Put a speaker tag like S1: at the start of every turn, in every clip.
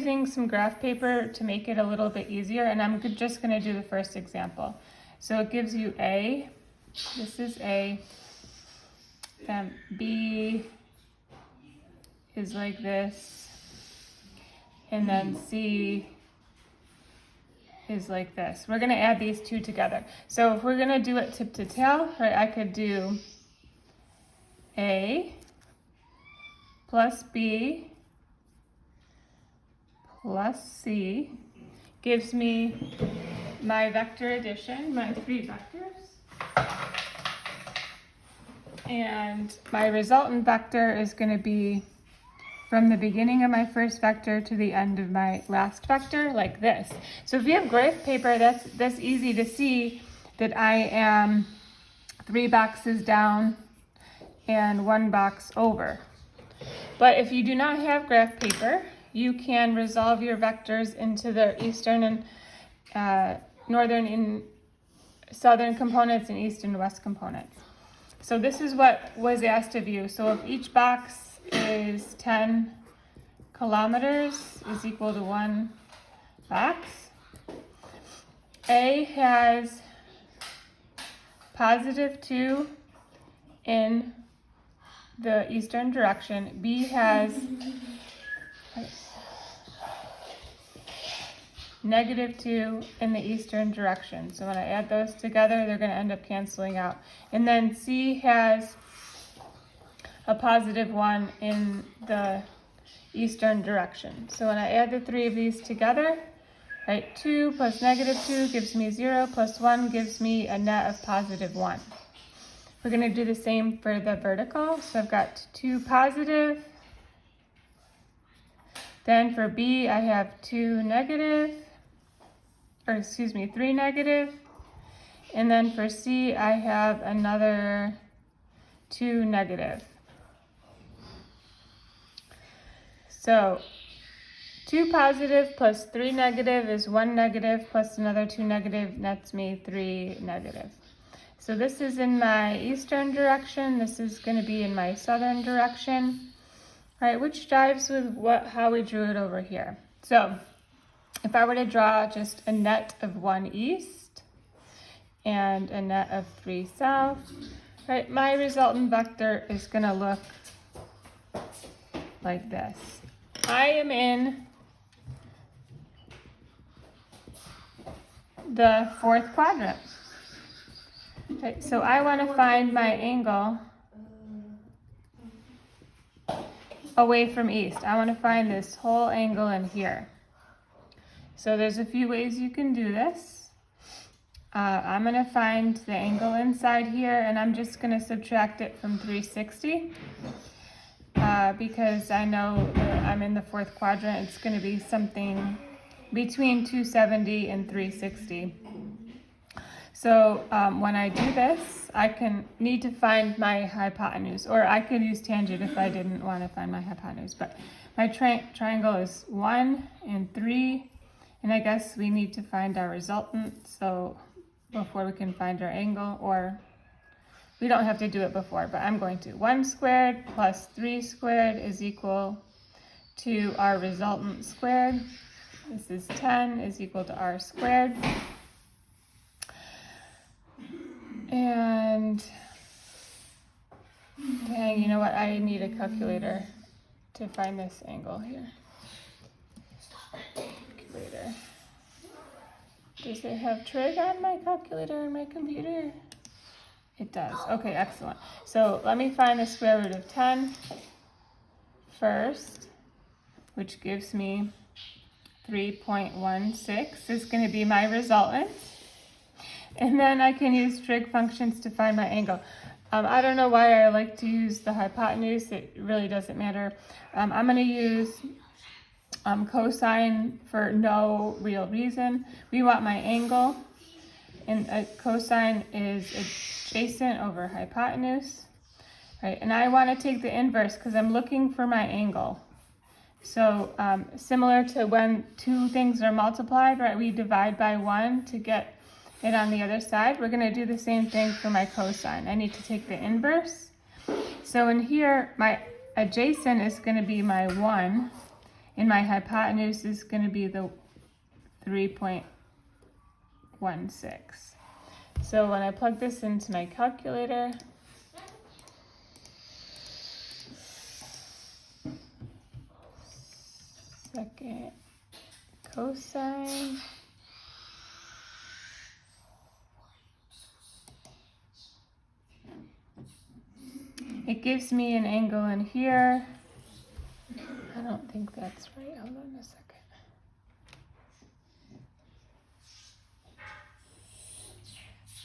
S1: Using some graph paper to make it a little bit easier, and I'm just going to do the first example. So it gives you A, this is A, then B is like this, and then C is like this. We're going to add these two together. So if we're going to do it tip to tail, right, I could do A plus B plus C gives me my vector addition, my three vectors. And my resultant vector is going to be from the beginning of my first vector to the end of my last vector, like this. So if you have graph paper, that's easy to see that I am 3 boxes down and 1 box over. But if you do not have graph paper, you can resolve your vectors into their eastern and northern and southern components and east and west components. So this is what was asked of you. So if each box is 10 kilometers is equal to 1 box, A has positive 2 in the eastern direction, B has negative 2 in the eastern direction. So when I add those together, they're going to end up canceling out. And then C has a positive 1 in the eastern direction. So when I add the 3 of these together, right, 2 plus negative 2 gives me 0, plus 1 gives me a net of positive 1. We're going to do the same for the vertical. So I've got 2 positive. Then for B, I have 2 negative, or excuse me, 3 negative. And then for C, I have another 2 negative. So 2 positive plus 3 negative is 1 negative plus another 2 negative nets me 3 negative. So this is in my eastern direction. This is going to be in my southern direction. All right, which jives with how we drew it over here. So if I were to draw just a net of 1 east and a net of 3 south, right, my resultant vector is going to look like this. I am in the 4th quadrant. Okay, so I want to find my angle away from east. I want to find this whole angle in here. So there's a few ways you can do this. I'm going to find the angle inside here, and I'm just going to subtract it from 360 because I know that I'm in the 4th quadrant. It's going to be something between 270 and 360. So when I do this, I need to find my hypotenuse, or I could use tangent if I didn't want to find my hypotenuse. But my triangle is 1 and 3, and I guess we need to find our resultant. So before we can find our angle, or we don't have to do it before, but I'm going to. 1 squared plus 3 squared is equal to our resultant squared. This is 10 is equal to r squared. And dang, you know what? I need a calculator to find this angle here. Calculator. Does it have trig on my calculator in my computer? It does. Okay, excellent. So let me find the square root of 10 first, which gives me 3.16 is going to be my resultant. And then I can use trig functions to find my angle. I don't know why I like to use the hypotenuse. It really doesn't matter. I'm going to use cosine for no real reason. We want my angle, and cosine is adjacent over hypotenuse. Right, and I want to take the inverse because I'm looking for my angle. So similar to when two things are multiplied, right, we divide by 1 to get it on the other side. We're going to do the same thing for my cosine. I need to take the inverse. So in here, my adjacent is going to be my 1, and my hypotenuse is going to be the 3.16. So when I plug this into my calculator, second cosine it gives me an angle in here. I don't think that's right. Hold on a second.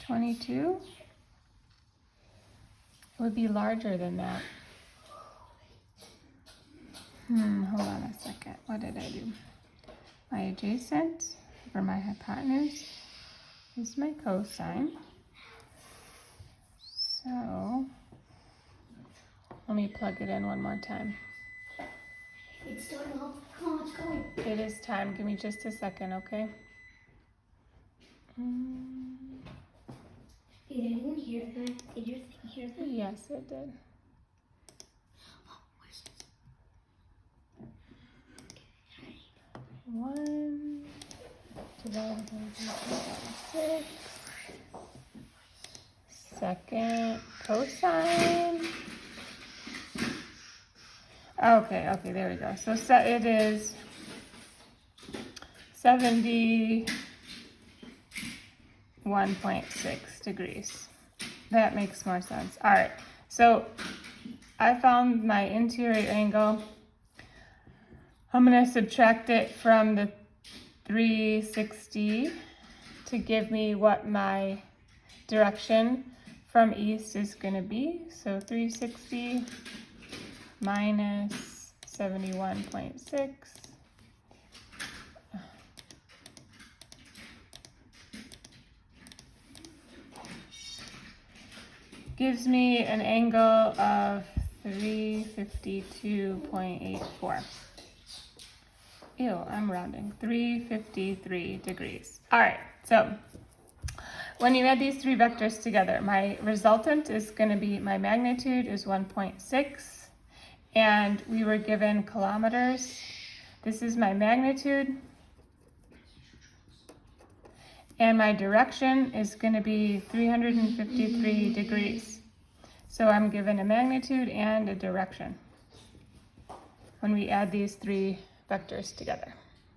S1: $22 would be larger than that. Hold on a second. What did I do? My adjacent for my hypotenuse is my cosine. So let me plug it in one more time.
S2: It's starting off. Come on, it's going.
S1: It is time. Give me just a second, okay?
S2: Did anyone hear that? Did your thing hear that?
S1: Yes, it did.
S2: Oh, where's it?
S1: 1 divided by 6. Second cosine. Okay, there we go. So it is 71.6 degrees. That makes more sense. All right, so I found my interior angle. I'm going to subtract it from the 360 to give me what my direction from east is going to be. So 360 minus 71.6. Gives me an angle of 352.84. Ew, I'm rounding. 353 degrees. All right, so when you add these three vectors together, my resultant is going to be, my magnitude is 1.6, and we were given kilometers. This is my magnitude, and my direction is going to be 353 degrees. So I'm given a magnitude and a direction when we add these three vectors together.